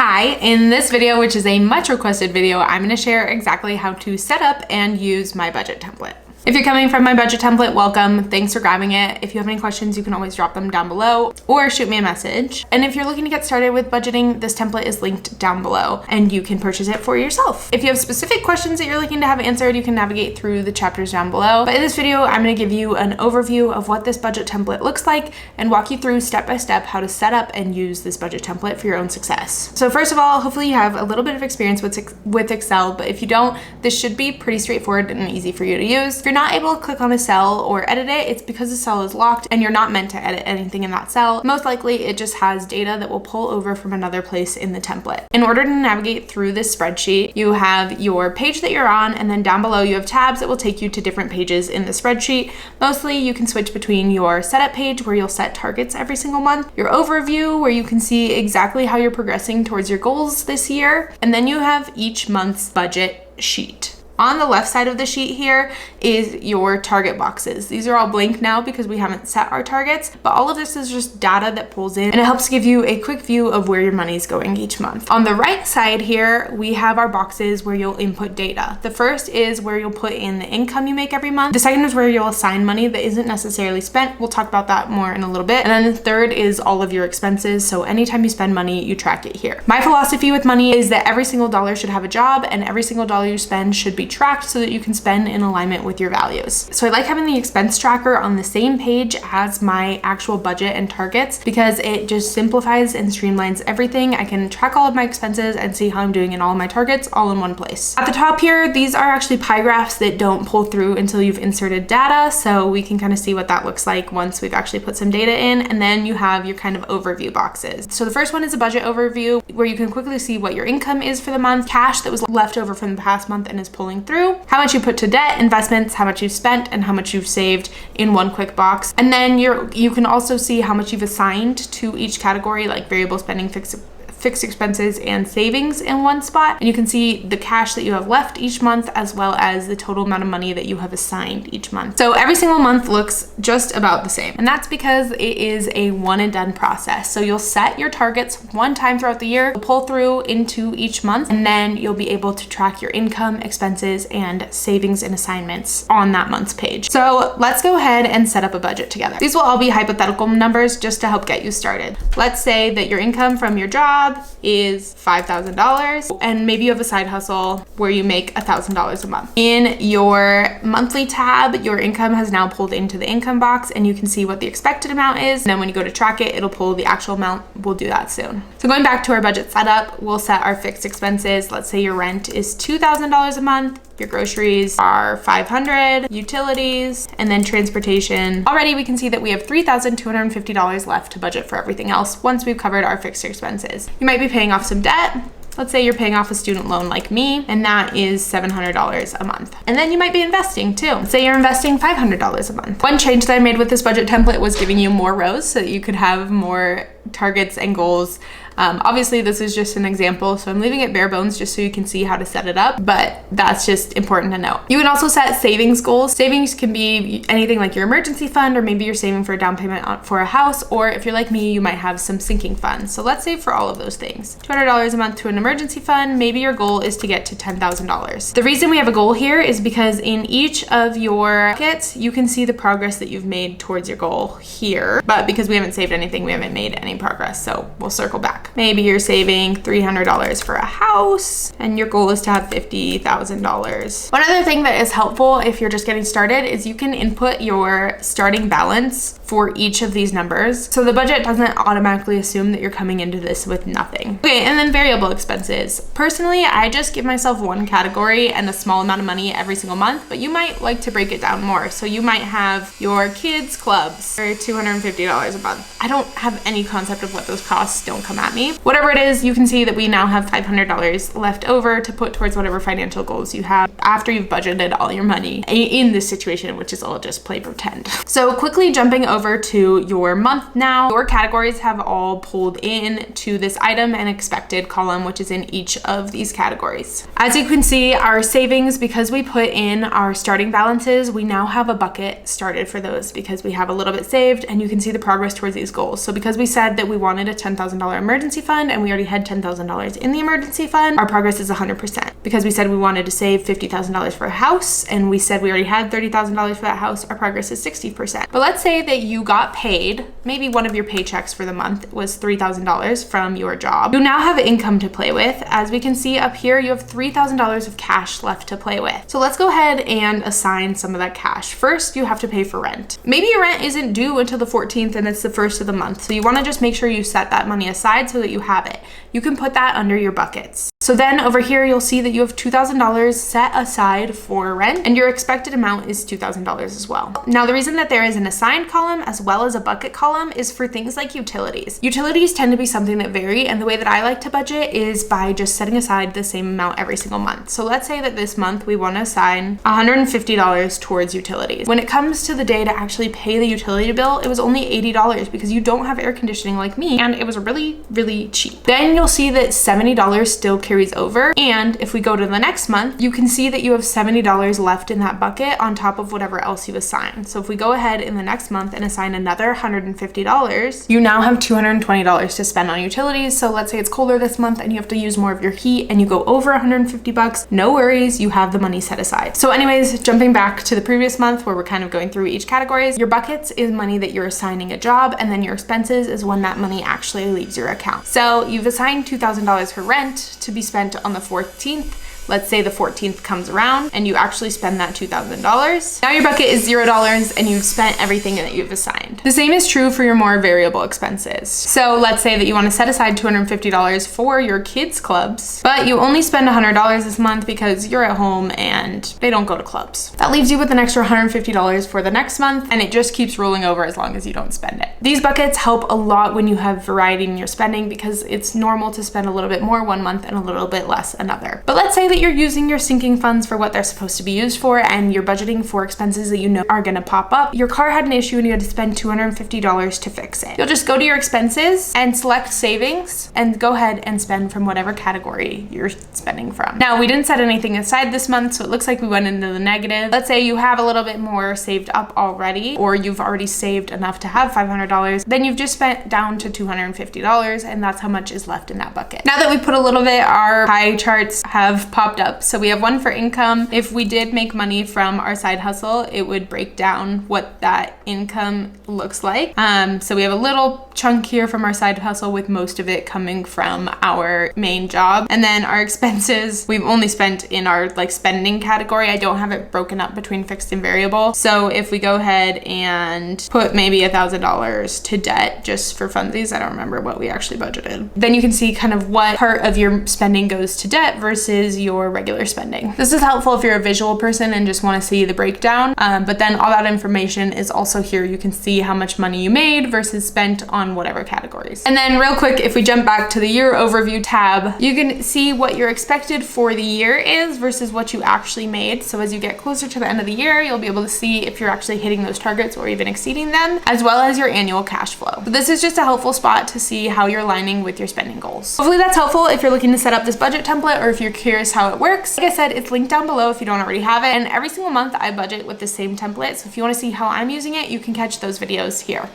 Hi, in this video, which is a much requested video, I'm going to share exactly how to set up and use my budget template. If you're coming from my budget template, welcome. Thanks for grabbing it. If you have any questions, you can always drop them down below or shoot me a message. And if you're looking to get started with budgeting, this template is linked down below and you can purchase it for yourself. If you have specific questions that you're looking to have answered, you can navigate through the chapters down below. But in this video, I'm going to give you an overview of what this budget template looks like and walk you through step by step how to set up and use this budget template for your own success. So first of all, hopefully you have a little bit of experience with Excel, but if you don't, this should be pretty straightforward and easy for you to use. If you're not able to click on a cell or edit it, it's because the cell is locked and you're not meant to edit anything in that cell. Most likely it just has data that will pull over from another place in the template. In order to navigate through this spreadsheet, you have your page that you're on, and then down below you have tabs that will take you to different pages in the spreadsheet. Mostly you can switch between your setup page where you'll set targets every single month, your overview where you can see exactly how you're progressing towards your goals this year, and then you have each month's budget sheet. On the left side of the sheet here is your target boxes. These are all blank now because we haven't set our targets, but all of this is just data that pulls in and it helps give you a quick view of where your money is going each month. On the right side here, we have our boxes where you'll input data. The first is where you'll put in the income you make every month. The second is where you'll assign money that isn't necessarily spent. We'll talk about that more in a little bit. And then the third is all of your expenses. So anytime you spend money, you track it here. My philosophy with money is that every single dollar should have a job and every single dollar you spend should be tracked so that you can spend in alignment with your values. So I like having the expense tracker on the same page as my actual budget and targets because it just simplifies and streamlines everything. I can track all of my expenses and see how I'm doing in all of my targets all in one place. At the top here, these are actually pie graphs that don't pull through until you've inserted data. So we can kind of see what that looks like once we've actually put some data in. And then you have your kind of overview boxes. So the first one is a budget overview where you can quickly see what your income is for the month, cash that was left over from the past month and is pulling through, how much you put to debt, investments, how much you've spent, and how much you've saved in one quick box. And then you can also see how much you've assigned to each category, like variable spending, fixed expenses, and savings in one spot. And you can see the cash that you have left each month as well as the total amount of money that you have assigned each month. So every single month looks just about the same. And that's because it is a one and done process. So you'll set your targets one time throughout the year, pull through into each month, and then you'll be able to track your income, expenses, and savings and assignments on that month's page. So let's go ahead and set up a budget together. These will all be hypothetical numbers just to help get you started. Let's say that your income from your job is $5,000 and maybe you have a side hustle where you make $1,000 a month. In your monthly tab, your income has now pulled into the income box and you can see what the expected amount is. And then when you go to track it, it'll pull the actual amount. We'll do that soon. So going back to our budget setup, we'll set our fixed expenses. Let's say your rent is $2,000 a month. Your groceries are $500, utilities, and then transportation. Already we can see that we have $3,250 left to budget for everything else once we've covered our fixed expenses. You might be paying off some debt. Let's say you're paying off a student loan like me, and that is $700 a month. And then you might be investing too. Let's say you're investing $500 a month. One change that I made with this budget template was giving you more rows so that you could have more targets and goals. Obviously this is just an example, so I'm leaving it bare bones just so you can see how to set it up, but that's just important to know. You can also set savings goals. Savings can be anything like your emergency fund, or maybe you're saving for a down payment for a house, or if you're like me, you might have some sinking funds. So let's save for all of those things. $200 a month to an emergency fund. Maybe your goal is to get to $10,000. The reason we have a goal here is because in each of your buckets, you can see the progress that you've made towards your goal here, but because we haven't saved anything, we haven't made any progress, so we'll circle back. Maybe you're saving $300 for a house and your goal is to have $50,000. One other thing that is helpful if you're just getting started is you can input your starting balance for each of these numbers. So the budget doesn't automatically assume that you're coming into this with nothing. Okay, and then variable expenses. Personally, I just give myself one category and a small amount of money every single month, but you might like to break it down more. So you might have your kids' clubs for $250 a month. I don't have any concept of what those costs, don't come at me. Whatever it is, you can see that we now have $500 left over to put towards whatever financial goals you have after you've budgeted all your money in this situation, which is all just play pretend. So quickly jumping over to your month now, your categories have all pulled in to this item and expected column, which is in each of these categories. As you can see, our savings, because we put in our starting balances, we now have a bucket started for those because we have a little bit saved and you can see the progress towards these goals. So because we said that we wanted a $10,000 emergency emergency fund and we already had $10,000 in the emergency fund, our progress is 100%. Because we said we wanted to save $50,000 for a house and we said we already had $30,000 for that house, our progress is 60%. But let's say that you got paid, maybe one of your paychecks for the month was $3,000 from your job. You now have income to play with. As we can see up here, you have $3,000 of cash left to play with. So let's go ahead and assign some of that cash. First, you have to pay for rent. Maybe your rent isn't due until the 14th and it's the first of the month. So you want to just make sure you set that money aside so that you have it. You can put that under your buckets. So then over here, you'll see that you have $2,000 set aside for rent and your expected amount is $2,000 as well. Now, the reason that there is an assigned column as well as a bucket column is for things like utilities. Utilities tend to be something that vary, and the way that I like to budget is by just setting aside the same amount every single month. So let's say that this month we want to assign $150 towards utilities. When it comes to the day to actually pay the utility bill, it was only $80 because you don't have air conditioning like me and it was really, really cheap. Then you'll see that $70 still carries over. And if we go to the next month, you can see that you have $70 left in that bucket on top of whatever else you assigned. So if we go ahead in the next month and assign another $150, you now have $220 to spend on utilities. So let's say it's colder this month and you have to use more of your heat and you go over 150 bucks, no worries, you have the money set aside. So anyways, jumping back to the previous month where we're kind of going through each categories, your buckets is money that you're assigning a job, and then your expenses is when that money actually leaves your account. So you've assigned $2,000 for rent to be spent on the 14th. Let's say the 14th comes around and you actually spend that $2,000. Now your bucket is $0 and you've spent everything that you've assigned. The same is true for your more variable expenses. So let's say that you want to set aside $250 for your kids' clubs, but you only spend $100 this month because you're at home and they don't go to clubs. That leaves you with an extra $150 for the next month, and it just keeps rolling over as long as you don't spend it. These buckets help a lot when you have variety in your spending because it's normal to spend a little bit more one month and a little bit less another. But let's say that you're using your sinking funds for what they're supposed to be used for and you're budgeting for expenses that you know are gonna pop up. Your car had an issue and you had to spend $250 to fix it. You'll just go to your expenses and select savings and go ahead and spend from whatever category you're spending from. Now, we didn't set anything aside this month, so it looks like we went into the negative. Let's say you have a little bit more saved up already, or you've already saved enough to have $500, then you've just spent down to $250, and that's how much is left in that bucket. Now that we put a little bit, our pie charts have popped up. So we have one for income. If we did make money from our side hustle, it would break down what that income looks like. So we have a little chunk here from our side hustle with most of it coming from our main job. And then our expenses, we've only spent in our like spending category. I don't have it broken up between fixed and variable. So if we go ahead and put maybe $1,000 to debt just for funsies, I don't remember what we actually budgeted. Then you can see kind of what part of your spending goes to debt versus your regular spending. This is helpful if you're a visual person and just want to see the breakdown. But then all that information is also here. You can see how much money you made versus spent on whatever categories. And then real quick, if we jump back to the year overview tab, you can see what your expected for the year is versus what you actually made. So as you get closer to the end of the year, you'll be able to see if you're actually hitting those targets or even exceeding them, as well as your annual cash flow. So this is just a helpful spot to see how you're aligning with your spending goals. Hopefully that's helpful if you're looking to set up this budget template or if you're curious how it works. Like I said, it's linked down below if you don't already have it. And every single month I budget with the same template. So if you want to see how I'm using it, you can catch those videos here.